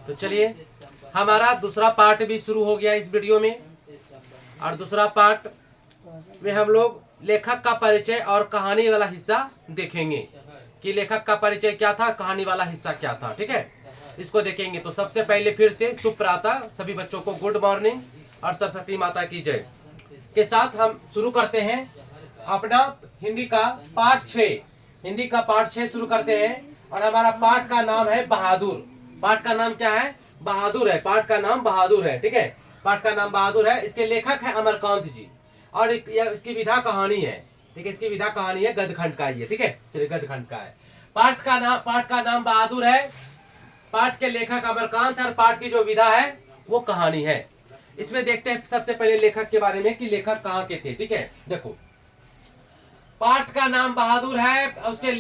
तो चलिए हमारा दूसरा पार्ट भी शुरू हो गया इस वीडियो में। और दूसरा पार्ट में हम लोग लेखक का परिचय और कहानी वाला हिस्सा देखेंगे कि लेखक का परिचय क्या था, कहानी वाला हिस्सा क्या था। ठीक है, इसको देखेंगे। तो सबसे पहले फिर से शुभ प्रातः, सभी बच्चों को गुड मॉर्निंग और सरस्वती माता की जय के साथ हम शुरू करते हैं अपना हिंदी का पाठ 6। हिंदी का पाठ 6 शुरू करते हैं और हमारा पाठ का नाम है बहादुर। पाठ का नाम क्या है? बहादुर है। पाठ का नाम बहादुर है। ठीक है, पाठ का नाम बहादुर है। इसके लेखक है अमरकांत जी और इसकी विधा कहानी है। ठीक है, इसकी विधा कहानी है, गद्यखंड का ये। ठीक है, चलिए गद्यखंड का है। पाठ का नाम बहादुर है। पाठ के लेखक अमरकांत है और पाठ की जो विधा है वो कहानी है। इसमें देखते हैं सबसे पहले लेखक के बारे में कि लेखक कहाँ के थे। ठीक है, देखो पाठ का नाम बहादुर है, उसके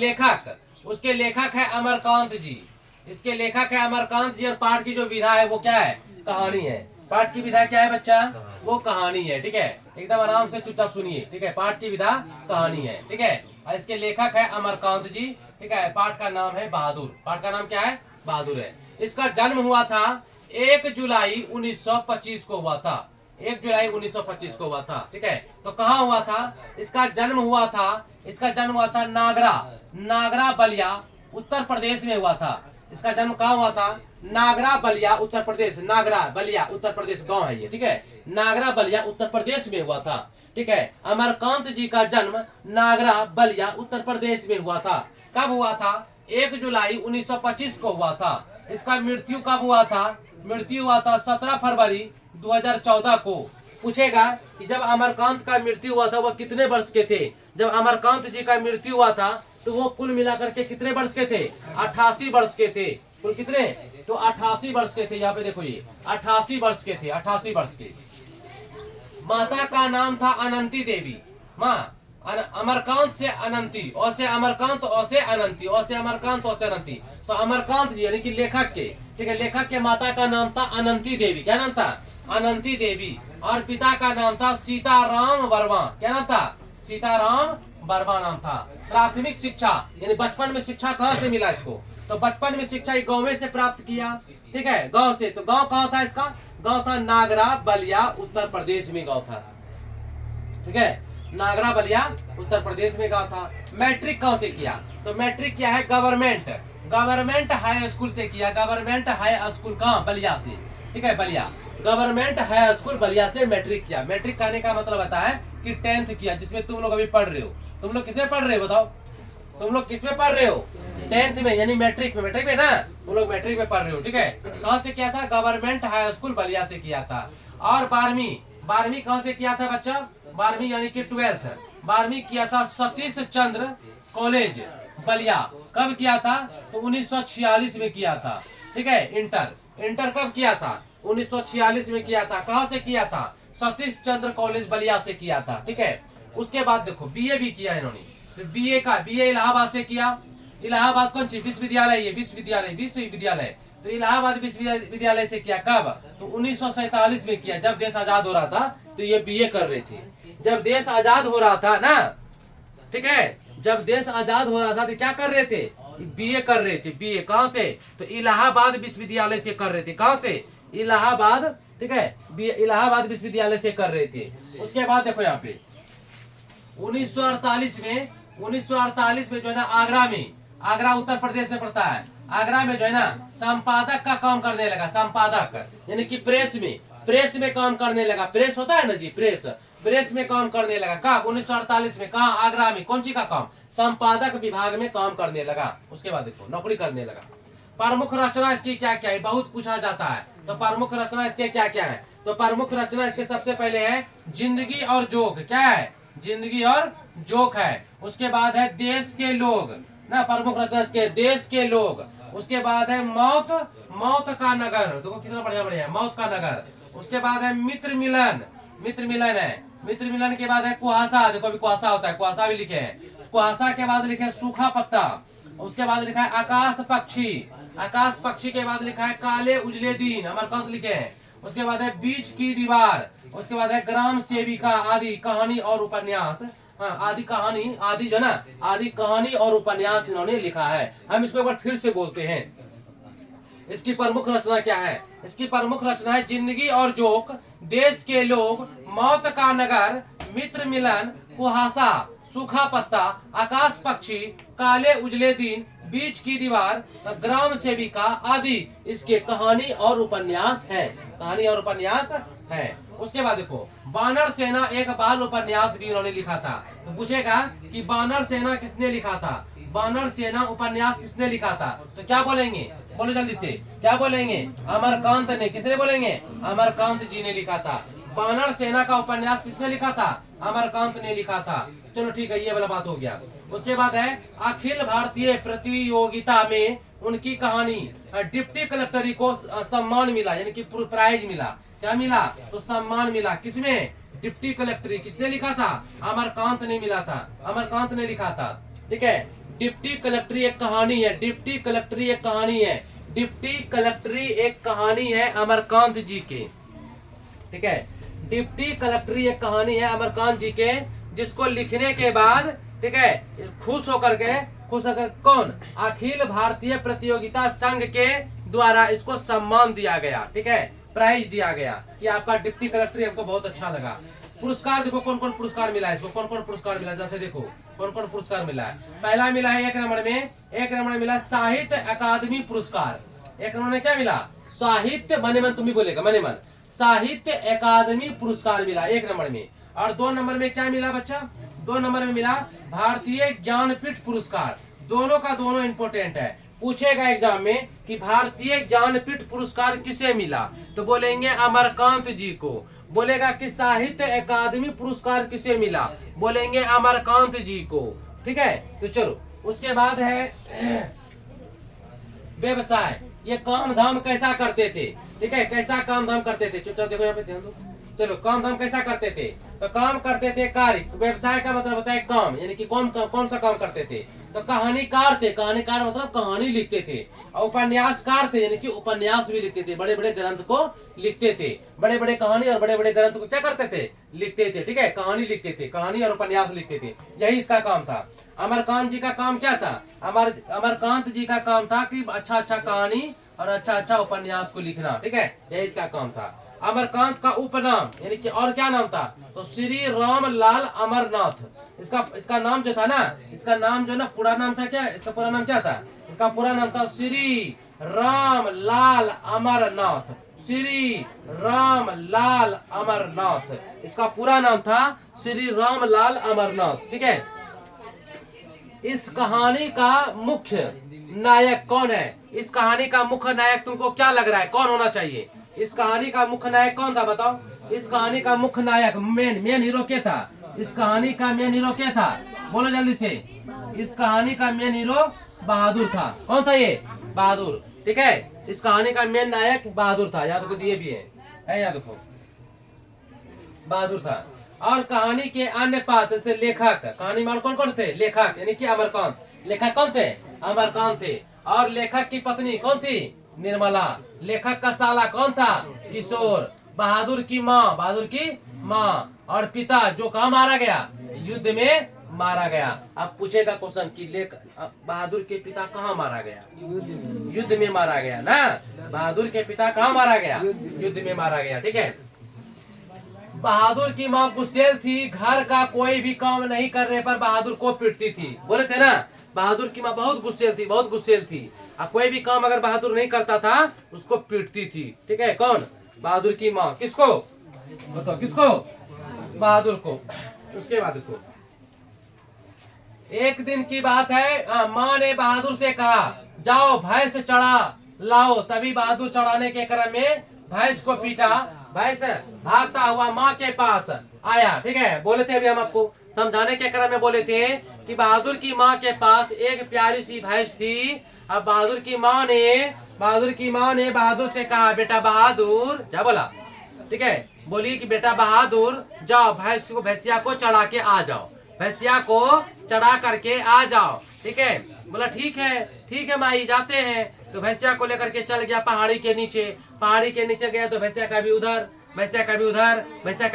लेखक है अमरकांत जी। इसके लेखक है अमरकांत जी और पाठ की जो विधा है वो क्या है? कहानी है। पाठ की विधा क्या है बच्चा? वो कहानी है। ठीक है, एकदम आराम से चुपचाप सुनिए। ठीक है, पाठ की विधा कहानी है। ठीक है, और इसके लेखक है अमरकांत जी। ठीक है, पाठ का नाम है बहादुर। पाठ का नाम क्या है? बहादुर है। इसका जन्म हुआ था 1 जुलाई 1925 को हुआ था। 1 जुलाई 1925 को हुआ था। ठीक है, तो कहाँ हुआ था? इसका जन्म हुआ था नागरा बलिया उत्तर प्रदेश में हुआ था। इसका जन्म कहाँ हुआ था? नागरा बलिया उत्तर प्रदेश। नागरा बलिया उत्तर प्रदेश गांव है ये। ठीक है, नागरा बलिया उत्तर प्रदेश में हुआ था। ठीक है, अमरकांत जी का जन्म नागरा बलिया उत्तर प्रदेश में हुआ था। कब हुआ था? 1 जुलाई 1925 को हुआ था। इसका मृत्यु कब हुआ था? मृत्यु हुआ था 17 फरवरी 2014 को। पूछेगा कि जब अमरकांत का मृत्यु हुआ था वह कितने वर्ष के थे? जब अमरकांत जी का मृत्यु हुआ था तो वो कुल मिलाकर के कितने वर्ष के थे? 88 वर्ष के थे। कुल कितने? तो 88 वर्ष के थे। यहाँ पे देखो ये 88 वर्ष के थे। 88 वर्ष के। माता का नाम था अनंती देवी। माँ अमरकांत से अनंती, और से अमरकांत, और से अनंती, और से अमरकांत, और से अनंती। तो अमरकांत जी यानी कि लेखक के, ठीक है, लेखक के माता का नाम था अनंती देवी। क्या नाम था? अनंती देवी। और पिता का नाम था सीताराम वर्मा। क्या नाम था? सीताराम वर्मा नाम था। प्राथमिक शिक्षा यानी बचपन में शिक्षा कहाँ से मिला इसको? तो बचपन में शिक्षा गाँव में से प्राप्त किया। ठीक है, गाँव से। तो गाँव कहाँ था इसका? गाँव था नागरा बलिया उत्तर प्रदेश में गाँव था। ठीक है, नागरा बलिया उत्तर प्रदेश में गाँव था। मैट्रिक कहाँ से किया? तो मैट्रिक किया है गवर्नमेंट हाई स्कूल से किया। गवर्नमेंट हाई स्कूल कहाँ? बलिया से। ठीक है, Ballia government high school Ballia से मैट्रिक किया। मैट्रिक करने का मतलब होता है कि 10th किया, जिसमें तुम लोग अभी पढ़ रहे हो। तुम लोग किसमें पढ़ रहे हो बताओ? तुम लोग किसमें पढ़ रहे हो? 10th में, यानी मैट्रिक में। मैट्रिक में ना, तुम लोग मैट्रिक में पढ़ रहे हो। ठीक है, कहाँ से किया था? गवर्नमेंट हाई स्कूल बलिया से किया था। और 12वीं कहाँ से किया था बच्चा? 12वीं यानी कि 12th 12वीं किया था सतीश चंद्र कॉलेज बलिया। कब किया था? तो 1946 में किया था। ठीक है, इंटर कब किया था? 1946 में किया था। कहाँ से किया था? सतीश चंद्र कॉलेज बलिया से किया था। ठीक है, उसके बाद देखो बीए भी किया इन्होंने। तो बीए इलाहाबाद से किया। इलाहाबाद कौन सी विश्वविद्यालय? ये विश्वविद्यालय। तो इलाहाबाद विश्वविद्यालय से किया। कब? तो 1947 में किया, जब देश आजाद हो रहा था। तो ये बीए कर रहे थे जब देश आजाद हो रहा था ना। ठीक है, जब देश आजाद हो रहा था तो क्या कर रहे थे? बीए कर रहे थे। बीए कहाँ से? तो इलाहाबाद विश्वविद्यालय से कर रहे थे। कहाँ से? इलाहाबाद। ठीक है, इलाहाबाद विश्वविद्यालय से कर रहे थे। उसके बाद देखो यहाँ पे 1948 में जो है ना आगरा उत्तर प्रदेश में पड़ता है। आगरा में जो है ना संपादक का काम करने लगा। संपादक यानी कि प्रेस में काम करने लगा। प्रेस होता है ना जी, प्रेस में काम करने लगा। कब? 1948 में। कहाँ? आगरा में। कौन सी का काम? संपादक विभाग में काम करने लगा। उसके बाद देखो नौकरी करने लगा। प्रमुख रचना इसकी क्या क्या है? बहुत पूछा जाता है। तो प्रमुख रचना इसके क्या क्या है? तो प्रमुख रचना इसके सबसे पहले है जिंदगी और जोक। क्या है? जिंदगी और जोक है। उसके बाद है देश के लोग ना, प्रमुख रचना इसके देश के लोग। उसके बाद है मौत का नगर। देखो कितना बढ़िया है, मौत का नगर। उसके बाद है मित्र मिलन है। मित्र मिलन के बाद है कुहासा। देखो अभी कुहासा होता है, कुहासा भी लिखे हैं। कुहासा के बाद लिखे सूखा पत्ता। उसके बाद लिखा है आकाश पक्षी के बाद लिखा है काले उजले दिन, अमरकांत लिखे हैं। उसके बाद है बीच की दीवार। उसके बाद है ग्राम सेविका आदि कहानी और उपन्यास। आदि कहानी और उपन्यास इन्होंने लिखा है। हम इसको एक बार फिर से बोलते हैं। इसकी प्रमुख रचना क्या है? इसकी प्रमुख रचना है जिंदगी और जोक, देश के लोग, मौत का नगर, मित्र मिलन, कुहासा, सूखा पत्ता, आकाश पक्षी, काले उजले दिन, बीच की दीवार, ग्राम सेविका आदि इसके कहानी और उपन्यास है। कहानी और उपन्यास है। उसके बाद देखो, बानर सेना एक बाल उपन्यास भी उन्होंने लिखा था। तो पूछेगा कि बानर सेना किसने लिखा था? बानर सेना उपन्यास किसने लिखा था? तो क्या बोलेंगे? बोलो जल्दी से, क्या बोलेंगे? अमरकांत ने। किसने बोलेंगे? अमरकांत जी ने लिखा था। बानर सेना का उपन्यास किसने लिखा था? अमरकांत ने लिखा था। चलो ठीक है, ये वाला बात हो गया। उसके बाद है अखिल भारतीय प्रतियोगिता में उनकी कहानी, डिप्टी कलेक्टरी को सम्मान मिला, यानी कि प्राइज मिला। क्या मिला? तो सम्मान मिला। किसमें? डिप्टी कलेक्टरी। किसने लिखा था? अमरकांत ने मिला था। अमरकांत ने लिखा था। ठीक है, डिप्टी कलेक्टरी एक कहानी है। डिप्टी कलेक्टरी एक कहानी है। डिप्टी कलेक्टरी एक कहानी है अमरकांत जी के। ठीक है, डिप्टी कलेक्टरी एक कहानी है अमरकांत जी के, जिसको लिखने के बाद ठीक है खुश होकर कौन? अखिल भारतीय प्रतियोगिता संघ के द्वारा इसको सम्मान दिया गया। ठीक है, प्राइज दिया गया कि आपका डिप्टी कलेक्टरी हमको बहुत अच्छा लगा। पुरस्कार देखो कौन कौन पुरस्कार मिला है इसको। कौन कौन पुरस्कार मिला? जैसे देखो कौन कौन पुरस्कार मिला है। पहला मिला है 1 नंबर में, 1 नंबर में मिला साहित्य अकादमी पुरस्कार। 1 नंबर में क्या मिला? साहित्य, मने मन तुम भी बोलेगा, मने मन, साहित्य अकादमी पुरस्कार मिला 1 नंबर में। और 2 नंबर में क्या मिला बच्चा? 2 नंबर में मिला भारतीय ज्ञानपीठ पुरस्कार। दोनों का दोनों इंपोर्टेंट है। पूछेगा एग्जाम में कि भारतीय ज्ञानपीठ पुरस्कार किसे मिला? तो बोलेंगे अमरकांत जी को। बोलेगा कि साहित्य अकादमी पुरस्कार किसे मिला? बोलेंगे अमरकांत जी को। ठीक है, तो चलो उसके बाद है व्यवसाय। ये काम धाम कैसा करते थे? ठीक है, कैसा काम धाम करते थे? चुपचाप देखो यहाँ पे, ध्यान दो। चलो, काम धाम कैसा करते थे? तो काम करते थे कार्य। व्यवसाय का मतलब होता है काम, यानी कि कौन सा काम करते थे? तो कहानीकार थे। कहानीकार मतलब कहानी लिखते थे। और उपन्यासकार थे, यानी कि उपन्यास भी लिखते थे। बड़े बड़े ग्रंथ को लिखते थे। बड़े बड़े कहानी और बड़े बड़े ग्रंथ को क्या करते थे? लिखते थे। ठीक है, कहानी लिखते थे, कहानी और उपन्यास लिखते थे। यही इसका काम था। अमरकांत जी का काम क्या था? अमरकांत जी का काम था कि अच्छा अच्छा कहानी और अच्छा अच्छा उपन्यास को लिखना। ठीक है, यही इसका काम था। अमरकांत का उपनाम यानी कि और क्या नाम था? तो श्री रामलाल अमरनाथ। इसका नाम जो था ना, इसका नाम जो ना पूरा नाम था क्या? इसका पूरा नाम क्या था? इसका पूरा नाम था श्री रामलाल अमरनाथ। श्री रामलाल अमरनाथ इसका पूरा नाम था, श्री रामलाल अमरनाथ। ठीक है, इस कहानी का मुख्य नायक कौन है? इस कहानी का मुख्य नायक तुमको क्या लग रहा है कौन होना चाहिए? इस कहानी का मुख्य नायक कौन था बताओ? इस कहानी का मुख्य नायक मेन हीरो क्या था? इस कहानी का मेन हीरो क्या था? बोलो जल्दी से। इस कहानी का मेन हीरो बहादुर था। कौन था ये? बहादुर। ठीक है, इस कहानी का मेन नायक बहादुर था। याद देखो दिए भी है याद देखो, बहादुर था। और कहानी के अन्य पात्र से लेखक, कहानी में कौन कौन थे? लेखक यानी कि अमरकांत। लेखक कौन थे? अमरकांत थे। और लेखक की पत्नी कौन थी? निर्मला। लेखक का साला कौन था? किशोर। बहादुर की माँ और पिता जो कहाँ मारा गया? युद्ध में मारा गया। अब पूछेगा क्वेश्चन कि बहादुर के पिता कहाँ मारा गया? युद्ध में मारा गया ना। बहादुर के पिता कहाँ मारा गया? युद्ध में मारा गया। ठीक है, बहादुर की माँ गुस्सेल थी। घर का कोई भी काम नहीं करने पर बहादुर को पीटती थी। बोले थे ना, बहादुर की माँ बहुत गुस्सेल थी। अब कोई भी काम अगर बहादुर नहीं करता था उसको पीटती थी। ठीक है, कौन? बहादुर की माँ। किसको बताओ? किसको? बहादुर को। उसके बाद देखो, एक दिन की बात है, माँ ने बहादुर से कहा जाओ भैंस चढ़ा लाओ। तभी बहादुर चढ़ाने के क्रम में भैंस को पीटा। भैंस भागता हुआ माँ के पास आया। ठीक है, बोले थे अभी हम आपको समझाने के क्रम में बोले थे कि बहादुर की माँ के पास एक प्यारी सी भैंस थी। अब बहादुर की माँ ने बहादुर से कहा बेटा बहादुर, क्या बोला? ठीक है, बोली कि बेटा बहादुर जाओ भैंसिया को चढ़ा के आ जाओ। भैंसिया को चढ़ा करके आ जाओ। ठीक है, बोला ठीक है माई जाते हैं। तो भैंसिया को लेकर के चल गया पहाड़ी के नीचे गया तो भैंसिया का भी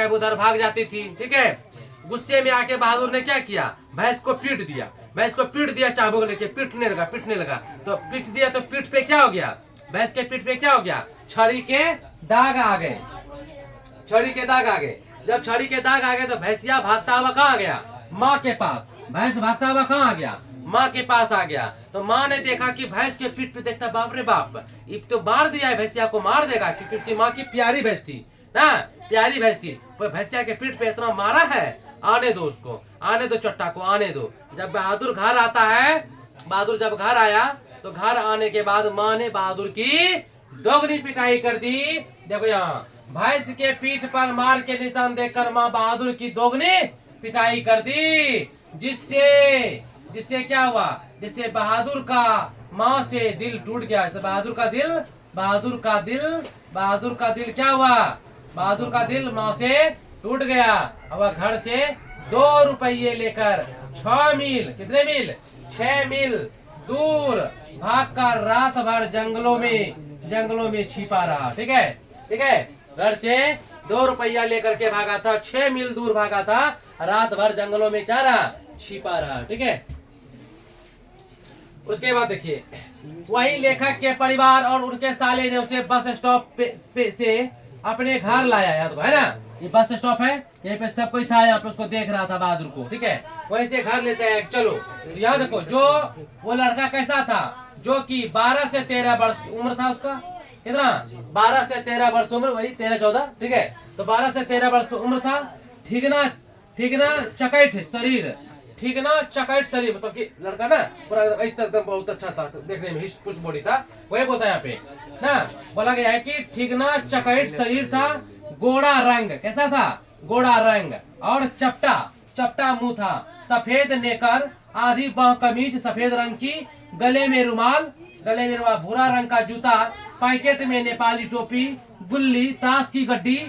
उधर भाग जाती थी। ठीक है, गुस्से में आके बहादुर ने क्या किया? भैंस को पीट दिया। चाबुक लेके पीटने लगा। तो पीट दिया तो पीठ पे क्या हो गया? भैंस के पीठ पे क्या हो गया, छड़ी के दाग आ गए, छड़ी के दाग आ गए। जब छड़ी के दाग आ गए तो भैंसिया भागता हुआ कहाँ आ गया, माँ के पास। भैंस भागता हुआ कहाँ आ गया, माँ के पास आ गया। तो माँ ने देखा कि भैंस के पीठ पे, देखता बाप रे बाप, ये तो मार दिया है, भैंसिया को मार देगा, क्योंकि उसकी माँ की प्यारी भैंस थी ना, प्यारी भैंस थी। पर भैंसिया के पीठ पे इतना मारा है, आने दो उसको, आने दो चट्टा को, आने दो। जब बहादुर घर आता है, बहादुर जब घर आया तो घर आने के बाद माँ ने बहादुर की दोगुनी पिटाई कर दी। देखो यहाँ भैंस के पीठ पर मार के निशान देखकर माँ बहादुर की दोगुनी पिटाई कर दी, जिससे जिससे क्या हुआ, जिससे बहादुर का माँ से दिल टूट गया। बहादुर का दिल क्या हुआ, बहादुर का दिल माँ से टूट गया। अब घर से 2 रुपये लेकर 6 मील, कितने मील, 6 मील दूर भागकर रात भर जंगलों में छिपा रहा। ठीक है, ठीक है, घर से 2 रुपया लेकर के भागा था, 6 मील दूर भागा था, रात भर जंगलों में क्या रहा, छिपा रहा। ठीक है, उसके बाद देखिए, वही लेखक के परिवार और उनके साले ने उसे बस स्टॉप पे से अपने घर लाया, याद है ना, ये बस स्टॉप है, यहाँ पे सब कोई था, यहाँ पे उसको देख रहा था बहादुर को। ठीक है, वहीं से घर लेते हैं। चलो तो यहाँ देखो, जो वो लड़का कैसा था, जो कि 12 से 13 वर्ष की उम्र था उसका, कितना, 12 से 13 वर्ष उम्र, वही 13-14। ठीक है, तो 12 से 13 वर्ष उम्र था। ठीक ना चकैठ शरीर, ठीक ना चकैठ शरीर, मतलब कि लड़का ना पूरा इस तरह बहुत अच्छा था, देखने में हिस्ट पुष्ट बॉडी था, वही बोलता है यहाँ पे ना, बोला गया है कि ठीक ना चकैठ शरीर था, गोरा रंग, कैसा था, गोरा रंग, और चपटा मुंह था, सफेद नेकर, आधी बाह कमीज सफेद रंग की, गले में रुमाल, भूरा रंग का जूता, पैकेट में नेपाली टोपी, गुल्ली, ताश की गड्डी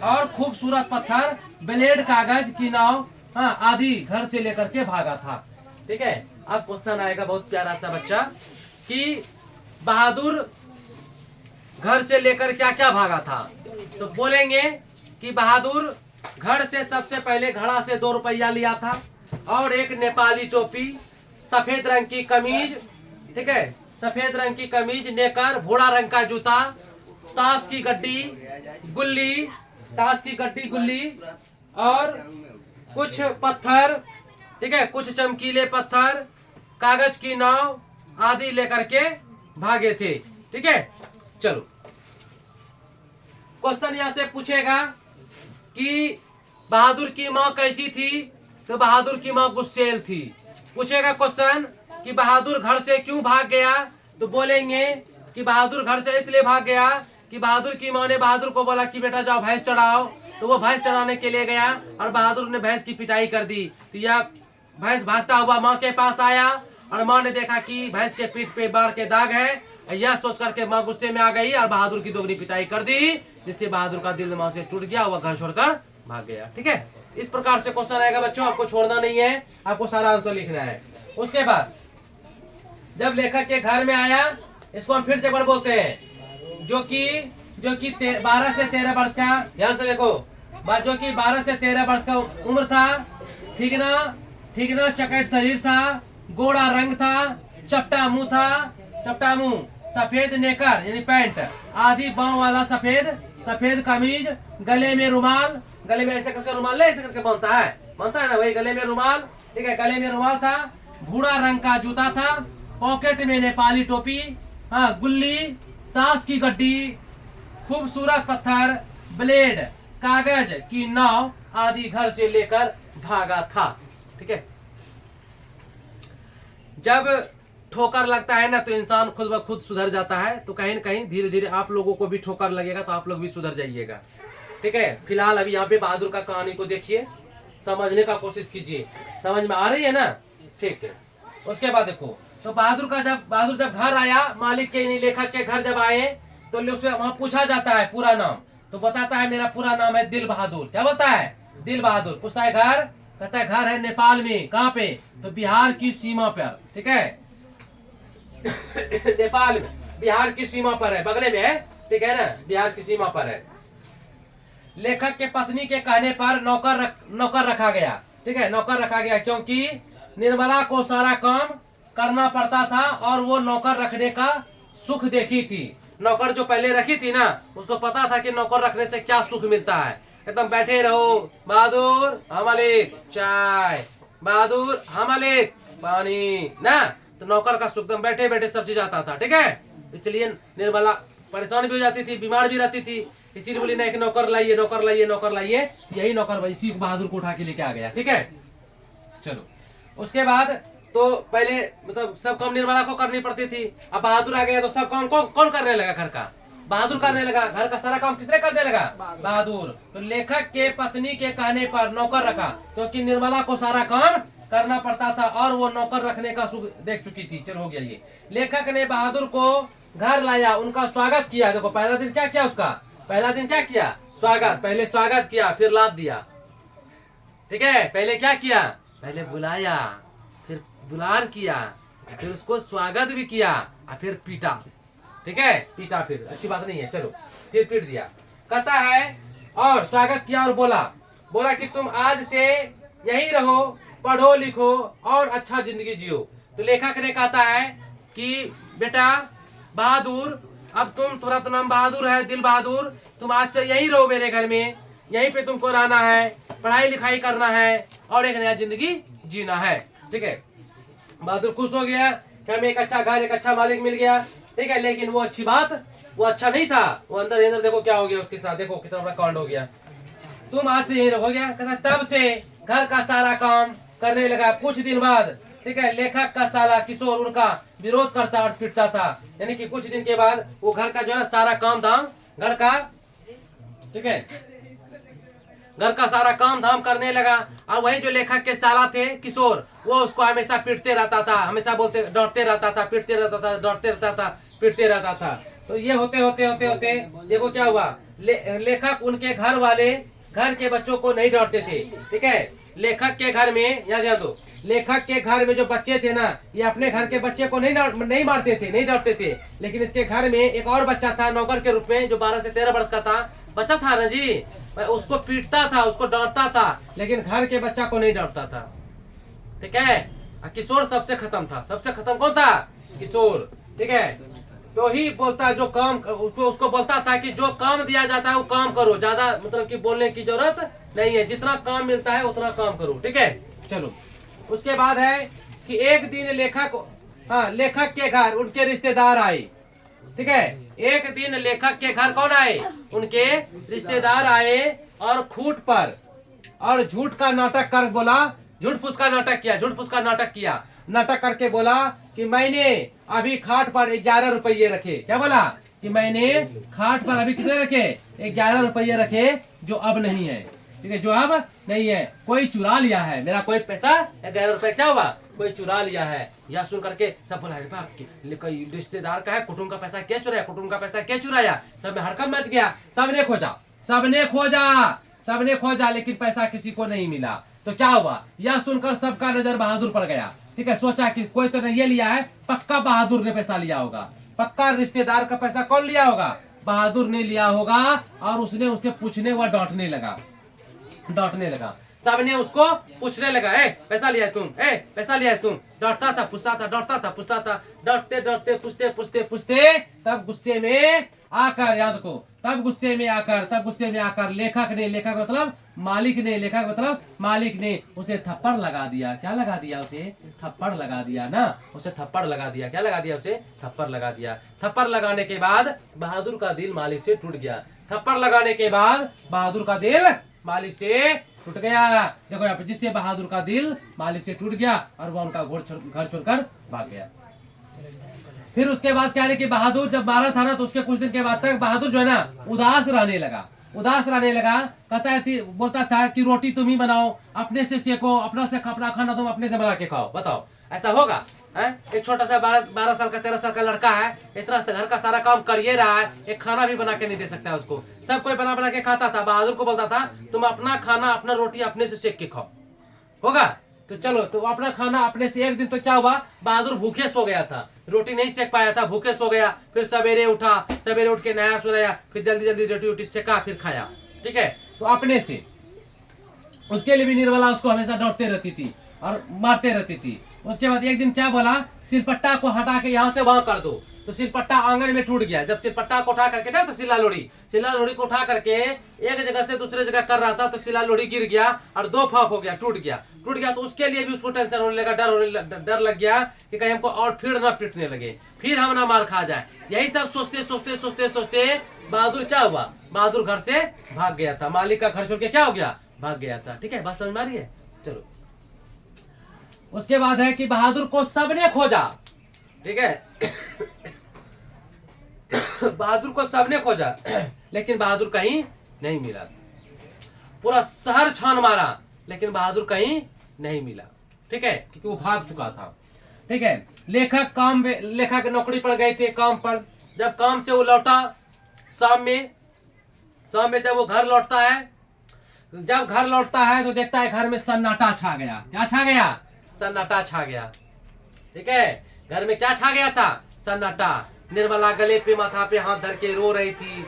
और खूबसूरत पत्थर, ब्लेड, कागज की नाव, हाँ, आदि घर से लेकर के भागा था। ठीक है, अब क्वेश्चन आएगा बहुत प्यारा सा बच्चा, कि बहादुर घर से लेकर क्या क्या भागा था। तो बोलेंगे कि बहादुर घर से सबसे पहले घड़ा से 2 रुपया लिया था, और एक नेपाली टोपी, सफेद रंग की कमीज, ठीक है, सफेद रंग की कमीज, नेकर, भूरा रंग का जूता, ताश की गड्डी गुल्ली और कुछ पत्थर, ठीक है, कुछ चमकीले पत्थर, कागज की नाव आदि लेकर के भागे थे। ठीक है, चलो क्वेश्चन यहाँ से पूछेगा कि बहादुर की माँ कैसी थी, तो बहादुर की माँ गुस्सेल थी। पूछेगा क्वेश्चन कि बहादुर घर से क्यों भाग गया, तो बोलेंगे कि बहादुर घर से इसलिए भाग गया कि बहादुर की माँ ने बहादुर को बोला कि बेटा जाओ भैंस चढ़ाओ, तो वो भैंस चढ़ाने के लिए गया और बहादुर ने भैंस की पिटाई कर दी। तो यह भैंस भागता हुआ माँ के पास आया और माँ ने देखा कि भैंस के पीठ पे बाढ़ के दाग है, यह सोच करके माँ गुस्से में आ गई और बहादुर की दोगुनी पिटाई कर दी, जिससे बहादुर का दिल माँ से टूट गया, वह घर छोड़कर भाग गया। ठीक है, इस प्रकार से क्वेश्चन आएगा बच्चों, आपको छोड़ना नहीं है, आपको सारा आंसर लिखना है। उसके बाद जब लेखक के घर में आया, इसको हम फिर से एक बार बोलते हैं, जो कि 12 से 13 वर्ष का, ध्यान से देखो, जो कि 12 से 13 वर्ष का उम्र था, ठीक ना चकैठ शरीर था, गोरा रंग था, चपटा मुंह, सफेद नेकर यानी पैंट, आधी बांह वाला सफेद कमीज, गले में रुमाल, गले में ऐसे करके रुमाल ऐसे करके बांधता है ना, वही गले में रुमाल। ठीक है, गले में रुमाल था, भूरा रंग का जूता था, पॉकेट में नेपाली टोपी, हाँ, गुल्ली, ताश की गड्डी, खूबसूरत पत्थर, ब्लेड, कागज की नाव आदि घर से लेकर भागा था। ठीक है, जब ठोकर लगता है ना तो इंसान खुद ब खुद सुधर जाता है, तो कहीं न कहीं धीरे धीरे आप लोगों को भी ठोकर लगेगा तो आप लोग भी सुधर जाइएगा। ठीक है, फिलहाल अभी यहाँ पे बहादुर का कहानी को देखिए, समझने का कोशिश कीजिए, समझ में आ रही है ना। ठीक है, उसके बाद देखो, तो बहादुर जब घर आया, मालिक के लेखक के घर जब आए तो उससे वहाँ पूछा जाता है पूरा नाम, तो बताता है मेरा पूरा नाम है दिल बहादुर। क्या बोलता है, दिल बहादुर। पूछता है घर, कहता है घर है नेपाल में, कहाँ पे, तो बिहार की सीमा पर। ठीक है, नेपाल में, बिहार की सीमा पर है, बगले में है, ठीक है ना, बिहार की सीमा पर है। लेखक के पत्नी के कहने पर नौकर रखा गया। ठीक है, नौकर रखा गया क्योंकि निर्मला को सारा काम करना पड़ता था और वो नौकर रखने का सुख देखी थी। नौकर जो पहले रखी थी ना, उसको पता था कि नौकर रखने से क्या सुख मिलता है। एकदम बैठे रहो, बहादुर हाँ मालिक चाय, बहादुर हाँ मालिक पानी ना, तो नौकर का सुख एकदम बैठे बैठे सब चीज आता था। ठीक है, इसलिए निर्मला परेशान भी हो जाती थी, बीमार भी रहती थी, इसीलिए बोली ना एक नौकर लाइए नौकर लाइए नौकर लाइए। यही नौकर इसी बहादुर को उठा के लेके आ गया। ठीक है, चलो उसके बाद तो पहले मतलब सब काम निर्मला को करनी पड़ती थी। अब बहादुर आ गया तो सब काम कौन करने लगा? घर का बहादुर करने लगा। घर का सारा काम किसने करने लगा? बहादुर। तो लेखक के पत्नी के कहने पर नौकर रखा, क्योंकि निर्मला को सारा काम करना पड़ता था और वो नौकर रखने का सुख देख चुकी थी। चलो हो गया ये। लेखक ने बहादुर को घर लाया, उनका स्वागत किया। देखो पहला दिन क्या किया उसका? पहला दिन क्या किया? स्वागत। पहले स्वागत किया, फिर लाभ दिया। ठीक है, पहले क्या किया? पहले बुलाया, फिर दुलार किया, फिर उसको स्वागत भी किया और फिर पीटा। ठीक है, पीटा फिर अच्छी बात नहीं है। चलो फिर पीट दिया। कहता है और स्वागत किया और बोला कि तुम आज से यही रहो, पढ़ो लिखो और अच्छा जिंदगी जियो। तो लेखक ने कहता है कि बेटा बहादुर, अब तुम्हारा तो नाम बहादुर है, दिल बहादुर, तुम आज से यही रहो मेरे घर में, यहीं पे तुमको रहना है, पढ़ाई लिखाई करना है और एक नया जिंदगी जीना है। ठीक है, बहादुर खुश हो गया कि हमें एक अच्छा घर, एक अच्छा मालिक मिल गया। ठीक है, लेकिन वो अच्छी बात वो अच्छा नहीं था। वो अंदर देखो क्या हो गया उसके साथ, देखो कितना बड़ा कांड हो गया। तुम आज से यही रहो गया। कहता तब से घर का सारा काम करने लगा। कुछ दिन बाद ठीक है, लेखक का साला किशोर उनका विरोध करता और पिटता था। यानी कि कुछ दिन के बाद वो घर का जो है ना सारा काम धाम घर का, ठीक है, घर का सारा काम धाम करने लगा। और वही जो लेखक के साला थे किशोर, वो उसको हमेशा पीटते रहता था, हमेशा बोलते डांटते रहता था, पीटते रहता था, डांटते रहता था, पीटते रहता था। तो ये होते होते होते होते देखो क्या हुआ। लेखक उनके घर वाले घर के बच्चों को नहीं डांटते थे। ठीक है, लेखक के घर में याद दो, लेखक के घर में जो बच्चे थे ना, ये अपने घर के बच्चे को नहीं मारते थे, नहीं डांटते थे। लेकिन इसके घर में एक और बच्चा था नौकर के रूप में, जो 12 से 13 वर्ष का था, बच्चा था ना जी, उसको पीटता था, उसको डांटता था, लेकिन घर के बच्चा को नहीं डांटता था। ठीक है, किशोर सबसे खत्म था। सबसे खत्म कौन था? किशोर। ठीक है, तो ही बोलता जो काम उसको बोलता था कि जो काम दिया जाता है वो काम करो, ज्यादा मतलब कि बोलने की जरूरत नहीं है, जितना काम मिलता है उतना काम करो। ठीक है, चलो उसके बाद है कि एक दिन लेखक के घर उनके रिश्तेदार आए। ठीक है, एक दिन लेखक के घर कौन आए? उनके रिश्तेदार आए और खूंट पर और झूठ का नाटक कर बोला, झूठ फूस का नाटक किया, झूठ फूस का नाटक किया। नाटक करके बोला कि मैंने अभी खाट पर 11 रुपये रखे। क्या बोला? कि मैंने खाट पर अभी कितने रखे? 11 रुपये रखे, जो अब नहीं है। ठीक है, जो अब नहीं है, कोई चुरा लिया है मेरा, कोई पैसा 11 रुपए क्या हुआ? कोई चुरा लिया है। यह सुन करके सब बोला कोई रिश्तेदार का है, कुटुंब का पैसा क्या चुराया, कुटुंब का पैसा क्या चुराया। सब में हड़कंप मच गया, सबने खोजा, लेकिन पैसा किसी को नहीं मिला। तो क्या हुआ? यह सुनकर सबका नजर बहादुर पर गया। ठीक है, सोचा कि कोई तो नहीं लिया है, पक्का बहादुर ने पैसा लिया होगा, पक्का रिश्तेदार का पैसा कौन लिया होगा? बहादुर ने लिया होगा। और उसने उसे पूछने व डांटने लगा। सबने उसको पूछने लगा, पैसा लिया है तुम, पैसा लिया है तुम। डांटता था, पूछता था, डांटते पूछते तब गुस्से में आकर लेखक मालिक ने उसे थप्पड़ लगा दिया। क्या लगा दिया? उसे थप्पड़ लगा दिया ना, क्या लगा दिया? उसे थप्पड़ लगा दिया। थप्पड़ लगाने के बाद बहादुर का दिल मालिक से टूट गया। थप्पड़ लगाने के बाद बहादुर का दिल मालिक से टूट गया। देखो यहाँ पे, जिससे बहादुर का दिल मालिक से टूट गया और वह उनका घर छोड़कर भाग गया। फिर उसके बाद क्या है कि बहादुर जब मारा था ना, तो उसके कुछ दिन के बाद तक बहादुर जो है ना उदास रहने लगा। कहता है, बोलता था कि रोटी तुम ही बनाओ, अपने से सेको, अपना खाना तुम अपने से बना के खाओ। बताओ ऐसा होगा? एक छोटा सा 12 साल का 13 साल का लड़का है, इतना घर का सारा काम कर ये रहा है, एक खाना भी बना के नहीं दे सकता है उसको। सब कोई बना के खाता था। बहादुर को बोलता था तुम अपना खाना, अपना रोटी अपने से सेक के खाओ। होगा? तो चलो, तो अपना खाना अपने से। एक दिन तो क्या हुआ, बहादुर भूखे सो गया था, रोटी नहीं सेक पाया था, भूखे सो गया। फिर सवेरे उठ के नहाया सुनाया, फिर जल्दी रोटी सेका, फिर खाया। ठीक है, तो अपने से। उसके लिए भी निर्मला उसको हमेशा डांटते रहती थी और मारते रहती थी। उसके बाद एक दिन क्या बोला, सिलपट्टा को हटा के यहाँ से वहां कर दो। तो सिलपट्टा आंगन में टूट गया। जब सिलपट्टा को उठा करके ना, तो सिला लोढ़ी को उठा करके एक जगह से दूसरे जगह कर रहा था, तो सिला लोढ़ी गिर गया और दो फाक हो गया, टूट गया। तो उसके लिए भी उसको टेंशन होने लगा, डर लग गया कि कहीं हमको और फिर ना पीटने लगे, फिर हम ना मार खा जाए। यही सब सोचते बहादुर क्या हुआ, बहादुर घर से भाग गया था, मालिक का घर छोड़ के क्या हो गया, भाग गया था। ठीक है, बात समझ में आ रही है। चलो, उसके बाद है कि बहादुर को सबने खोजा। ठीक है, बहादुर को सबने खोजा, लेकिन बहादुर कहीं नहीं मिला। पूरा शहर छान मारा, लेकिन बहादुर कहीं नहीं मिला। ठीक है, क्योंकि वो भाग चुका था। ठीक है, लेखक नौकरी पर गए थे, काम पर। जब काम से वो लौटा शाम में जब वो घर लौटता है, तो देखता है घर में सन्नाटा छा गया। क्या छा गया, सन्नाटा छा गया। ठीक है, घर में क्या छा गया था, सन्नाटा। निर्मला गले पे माथा पे हाथ धर के रो रही थी,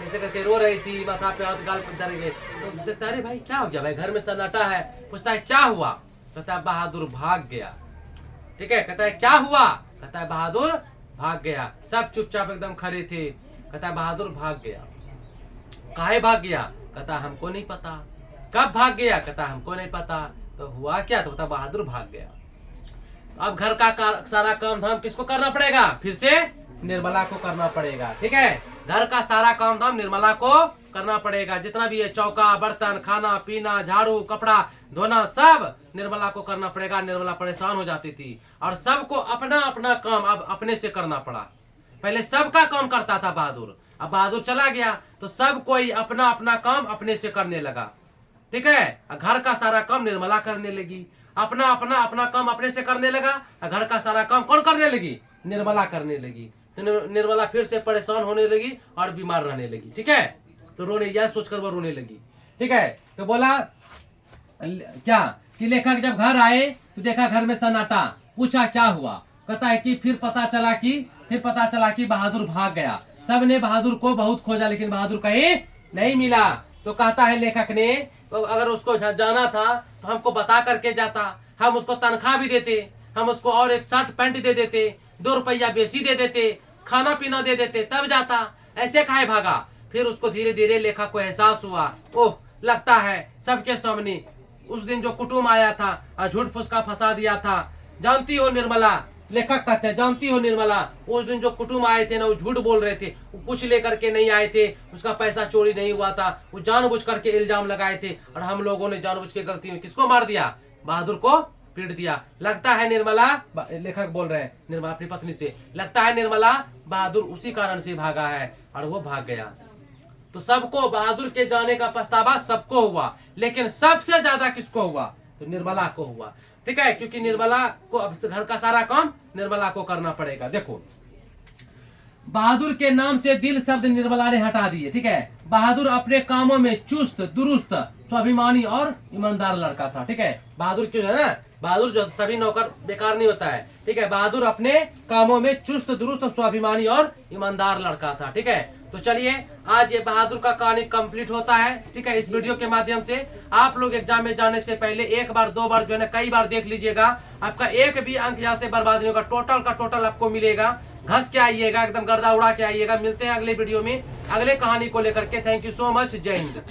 ऐसे करके रो रही थी, माथा पे हाथ गाल पे धर के। तो देखता है, अरे भाई क्या हो गया भाई, घर में सन्नाटा है। पूछता है क्या हुआ, कहता है बहादुर भाग गया। ठीक है, कहता है क्या हुआ, कहता है बहादुर भाग गया। सब चुपचाप एकदम खड़े थे। कहता है बहादुर भाग गया। काहे भाग गया, कहता हमको नहीं पता। कब भाग गया, कहता हमको नहीं पता। तो हुआ क्या, तो कहता बहादुर भाग गया। अब घर का सारा काम धाम किसको करना पड़ेगा, फिर से निर्मला को करना पड़ेगा। ठीक है, घर का सारा काम धाम निर्मला को करना पड़ेगा। जितना भी है चौका बर्तन, खाना पीना, झाड़ू कपड़ा धोना, सब निर्मला को करना पड़ेगा। निर्मला परेशान हो जाती थी और सबको अपना अपना काम अब अपने से करना पड़ा। पहले सबका काम करता था बहादुर, अब बहादुर चला गया तो सब कोई अपना अपना काम अपने से करने लगा। ठीक है, घर का सारा काम निर्मला करने लगी, अपना अपना काम अपने से करने लगा। घर का सारा काम कौन करने लगी, निर्मला करने लगी। तो निर्मला फिर से परेशान होने लगी और बीमार रहने लगी। ठीक है, तो रोने, यह सोचकर वो रोने लगी। ठीक है, तो बोला क्या कि लेखक जब घर आए तो देखा घर में सन्नाटा। पूछा क्या हुआ, कहता है कि फिर पता चला कि बहादुर भाग गया। सबने बहादुर को बहुत खोजा, लेकिन बहादुर कहीं नहीं मिला। तो कहता है लेखक ने, तो अगर उसको जाना था तो हमको बता करके जाता, हम उसको तनख्वाह भी देते, हम उसको और एक शर्ट पैंट दे देते, 2 रुपया बेसी दे देते, खाना पीना दे देते, तब जाता। ऐसे काहे भागा। फिर उसको धीरे धीरे लेखक को एहसास हुआ, ओह लगता है सबके सामने उस दिन जो कुटुंब आया था और झूठ फुसका फंसा दिया था। जानती हो निर्मला, लेखक कहते हैं, जानती हो निर्मला, उस दिन जो कुटुंब आए थे ना, वो झूठ बोल रहे थे, वो कुछ लेकर के नहीं आए थे, उसका पैसा चोरी नहीं हुआ था, वो जानबूझ करके इल्जाम लगाए थे और हम लोगों ने जानबूझ के गलती में किसको मार दिया, बहादुर को पीट दिया। लगता है निर्मला, लेखक बोल रहे हैं निर्मला अपनी पत्नी से, लगता है निर्मला बहादुर उसी कारण से भागा है और वो भाग गया। तो सबको बहादुर के जाने का पछतावा सबको हुआ, लेकिन सबसे ज्यादा किसको हुआ, तो निर्मला को हुआ। ठीक है, क्योंकि निर्मला को अब घर का सारा काम निर्मला को करना पड़ेगा। देखो, बहादुर के नाम से दिल शब्द निर्मला ने हटा दिए। ठीक है, बहादुर अपने कामों में चुस्त दुरुस्त स्वाभिमानी और ईमानदार लड़का था। ठीक है, बहादुर क्यों है ना, बहादुर जो सभी नौकर बेकार नहीं होता है। ठीक है, बहादुर अपने कामों में चुस्त दुरुस्त स्वाभिमानी और ईमानदार लड़का था। ठीक है, तो चलिए आज ये बहादुर का कहानी कंप्लीट होता है। ठीक है, इस वीडियो के माध्यम से आप लोग एग्जाम में जाने से पहले 1 बार 2 बार जो है ना, कई बार देख लीजिएगा। आपका एक भी अंक यहाँ से बर्बाद नहीं होगा, टोटल का टोटल आपको मिलेगा। घस के आइएगा, एकदम गर्दा उड़ा के आइएगा। मिलते हैं अगले वीडियो में अगले कहानी को लेकर के। थैंक यू सो मच, जय हिंद।